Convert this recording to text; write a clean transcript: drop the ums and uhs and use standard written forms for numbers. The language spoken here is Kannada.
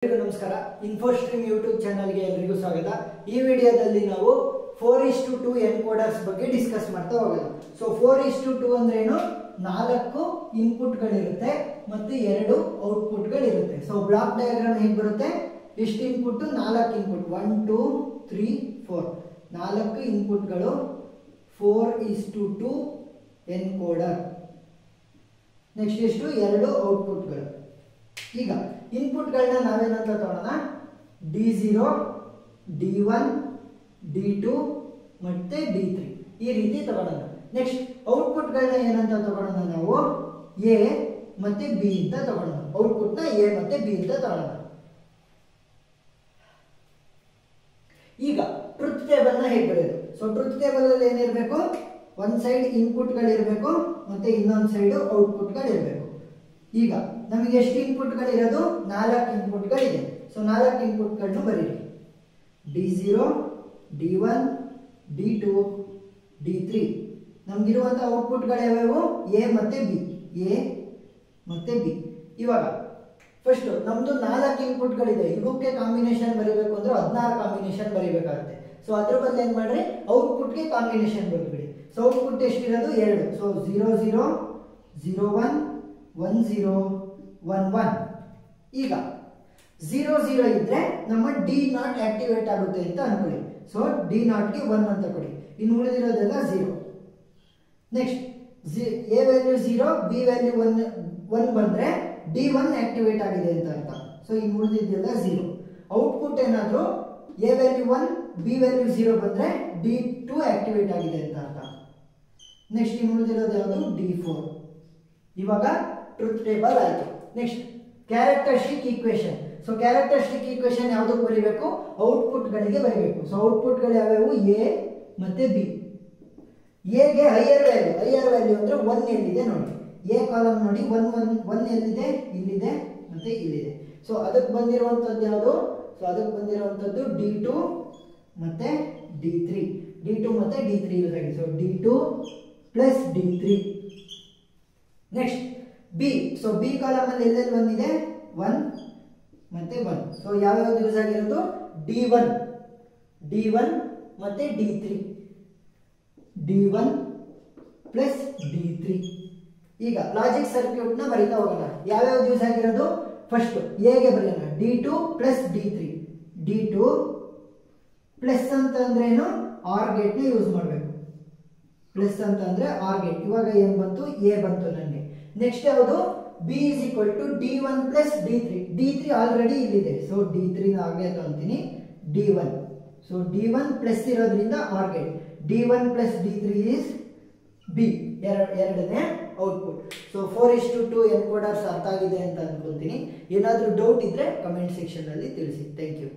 ನಮಸ್ಕಾರ ಇನ್ಫೋಸ್ಟ್ರೀಮ್ ಯೂಟ್ಯೂಬ್ ಚಾನಲ್ಗೆ ಎಲ್ಲರಿಗೂ ಸ್ವಾಗತ. ಈ ವಿಡಿಯೋದಲ್ಲಿ ನಾವು 4:2 ಎನ್ಕೋಡರ್ಸ್ ಬಗ್ಗೆ ಡಿಸ್ಕಸ್ ಮಾಡ್ತಾ ಹೋಗೋಣ. ಸೊ 4:2 ಅಂದ್ರೆ ಏನು? 4 ಇನ್ಪುಟ್ಗಳಿರುತ್ತೆ ಮತ್ತೆ 2 ಔಟ್ಪುಟ್ಗಳಿರುತ್ತೆ. ಸೊ ಬ್ಲಾಕ್ ಡಯಾಗ್ರಾಮ್ ಹೇಗೆ ಬರುತ್ತೆ? ಎಷ್ಟು ಇನ್ಪುಟ್? 4 input, 1 2 3 4, 4 ಇನ್ಪುಟ್ಗಳು 4:2 encoder. ನೆಕ್ಸ್ಟ್ ಎಷ್ಟು? 2 ಔಟ್ಪುಟ್ಗಳು. ಈಗ ಇನ್ಪುಟ್ಗಳನ್ನ ನಾವೇನಂತ ತಗೊಳ್ಳೋಣ? D0, D1, D2 ಮತ್ತೆ D3 ಈ ರೀತಿ ತಗೊಳ್ಳೋಣ. ನೆಕ್ಸ್ಟ್ ಔಟ್ಪುಟ್ಗಳನ್ನ ಏನಂತ ತಗೊಳ್ಳೋಣ? ನಾವು A ಮತ್ತೆ B ಅಂತ ತಗೊಳ್ಳೋಣ. ಔಟ್ಪುಟ್ನ A ಮತ್ತೆ B ಅಂತ ತಗೊಳ್ಳೋಣ. ಈಗ ಟ್ರುತ್ ಟೇಬಲ್ ನ ಹೇಗೆ ಬರೆಯೋದು? ಸೊ ಟ್ರುತ್ ಟೇಬಲ್ ಅಲ್ಲಿ ಏನಿರಬೇಕು? ಒಂದ್ ಸೈಡ್ ಇನ್ಪುಟ್ಗಳಿರಬೇಕು ಮತ್ತೆ ಇನ್ನೊಂದು ಸೈಡ್ ಔಟ್ಪುಟ್ಗಳಿರಬೇಕು. ಈಗ ನಮಗೆ ಎಷ್ಟು ಇನ್ಪುಟ್ಗಳಿರೋದು? 4 ಇನ್ಪುಟ್ಗಳಿದೆ. ಸೊ 4 ಇನ್ಪುಟ್ಗಳನ್ನು ಬರೀರಿ. D0, D1, D2, D3. ನಮ್ಗಿರುವಂತಹ ಔಟ್ಪುಟ್ಗಳು ಯಾವ್ಯಾವು? A ಮತ್ತೆ B, A ಮತ್ತೆ B. ಇವಾಗ ಫಸ್ಟ್ ನಮ್ದು 4 ಇನ್ಪುಟ್ಗಳಿದೆ. ಇವಕ್ಕೆ ಕಾಂಬಿನೇಷನ್ ಬರೀಬೇಕು ಅಂದ್ರೆ 16 ಕಾಂಬಿನೇಷನ್ ಬರೀಬೇಕಾಗುತ್ತೆ. ಸೊ ಅದ್ರ ಬದಲು ಏನ್ ಮಾಡ್ರಿ? ಔಟ್ಪುಟ್ಗೆ ಕಾಂಬಿನೇಷನ್ ಬರೆದ್ಬಿಡಿ. ಸೊ ಔಟ್ಪುಟ್ ಎಷ್ಟಿರೋದು? 2. ಸೊ 0 0 0 1 1 0 1 1. ಈಗ 0 0 ಇದ್ರೆ ನಮ್ಮ D0 ಆಕ್ಟಿವೇಟ್ ಆಗುತ್ತೆ ಅಂತ ಅನ್ಕೊಳ್ಳಿ. ಸೊ D0 ಗೆ 1 ಅಂತ ಕೊಡಿ. ಇನ್ನು ಉಳಿದಿರೋದೆಲ್ಲ 0. Next A value 0, B value 1 ಬಂದ್ರೆ D1 ಆಕ್ಟಿವೇಟ್ ಆಗಿದೆ ಅಂತ ಅರ್ಥ. ಸೊ ಇನ್ನು ಉಳಿದಿದ್ದೆಲ್ಲ 0. ಔಟ್ಪುಟ್ ಏನಾದ್ರು A ವ್ಯಾಲ್ಯೂ 1, B ವ್ಯಾಲ್ಯೂ 0 ಬಂದ್ರೆ D2 ಆಕ್ಟಿವೇಟ್ ಆಗಿದೆ ಅಂತ ಅರ್ಥ. ನೆಕ್ಸ್ಟ್ ಇನ್ನು ಉಳಿದಿರೋದು ಯಾವುದು? D4. ಇವಾಗ ಟ್ರುತ್ ಟೇಬಲ್ ಆಯ್ತು. Next characteristic equation. So characteristic equation ಯಾವುದಕ್ಕೆ ಬರೀಬೇಕು? ಔಟ್ಪುಟ್ ಗಳಿಗೆ ಬರೀಬೇಕು. ಸೊ ಔಟ್ಪುಟ್ ಗಳು ಯಾವ್ಯಾವು? A ಮತ್ತೆ B. A ಗೆ ಹೈಯರ್ ವ್ಯಾಲ್ಯೂ ಅಂದ್ರೆ 1 ಎಲ್ಲಿದೆ ನೋಡಿ. A ಕಾಲಮ್ ನೋಡಿ, 1 ಎಲ್ಲಿದೆ? ಇಲ್ಲಿದೆ ಮತ್ತೆ ಇಲ್ಲಿದೆ. ಸೊ ಅದಕ್ಕೆ ಬಂದಿರುವಂತದ್ದು ಯಾವುದು? ಸೊ ಅದಕ್ಕೆ ಬಂದಿರುವಂತದ್ದು D2 ಮತ್ತೆ D3. D2 ಮತ್ತೆ D3 ಯೂಸ್ ಆಗಿದೆ. So D2 plus D3. Next B. So B column ಅಲ್ಲಿ ಎಲ್ಲೆಲ್ಲಿ ಬಂದಿದೆ? 1 ಮತ್ತೆ 1. ಸೊ ಯಾವ್ಯಾವ್ದು ಯೂಸ್ ಆಗಿರೋದು? D1 ಮತ್ತೆ D3. D1 plus D3. ಈಗ ಲಾಜಿಕ್ ಸರ್ಕ್ಯೂಟ್ ನ ಬರೀತಾ ಹೋಗೋಣ. ಯಾವ್ಯಾವ್ದು ಯೂಸ್ ಆಗಿರೋದು? ಫಸ್ಟ್ A ಗೆ ಬರೆಯೋಣ. D2 plus D3. D2 plus ಅಂತ ಅಂದ್ರೆ ಏನು? ಆರ್ ಗೇಟ್ ನ ಯೂಸ್ ಮಾಡಬೇಕು. ಪ್ಲಸ್ ಅಂತ ಅಂದ್ರೆ ಆರ್ ಗೇಟ್. ಇವಾಗ ಏನ್ ಬಂತು? A ಬಂತು ನನಗೆ. ನೆಕ್ಸ್ಟ್ ಯಾವುದು? B is equal to D1 plus D3. D3 already ಇಲ್ಲಿದೆ. ಸೊ D3 ನ ಹಾಗೆ ತಗೊಂತೀನಿ. D1. ಸೊ D1 ಪ್ಲಸ್ ಇರೋದ್ರಿಂದ R gate. D1 plus D3 is B. ಎರಡನೇ ಔಟ್ಪುಟ್. ಸೊ 4:2 ಎನ್ಕೋಡರ್ಸ್ ಅರ್ಥ ಆಗಿದೆ ಅಂತ ಅನ್ಕೊಂತೀನಿ. ಏನಾದ್ರೂ ಡೌಟ್ ಇದ್ರೆ ಕಮೆಂಟ್ ಸೆಕ್ಷನ್ ಅಲ್ಲಿ ತಿಳಿಸಿ. Thank you.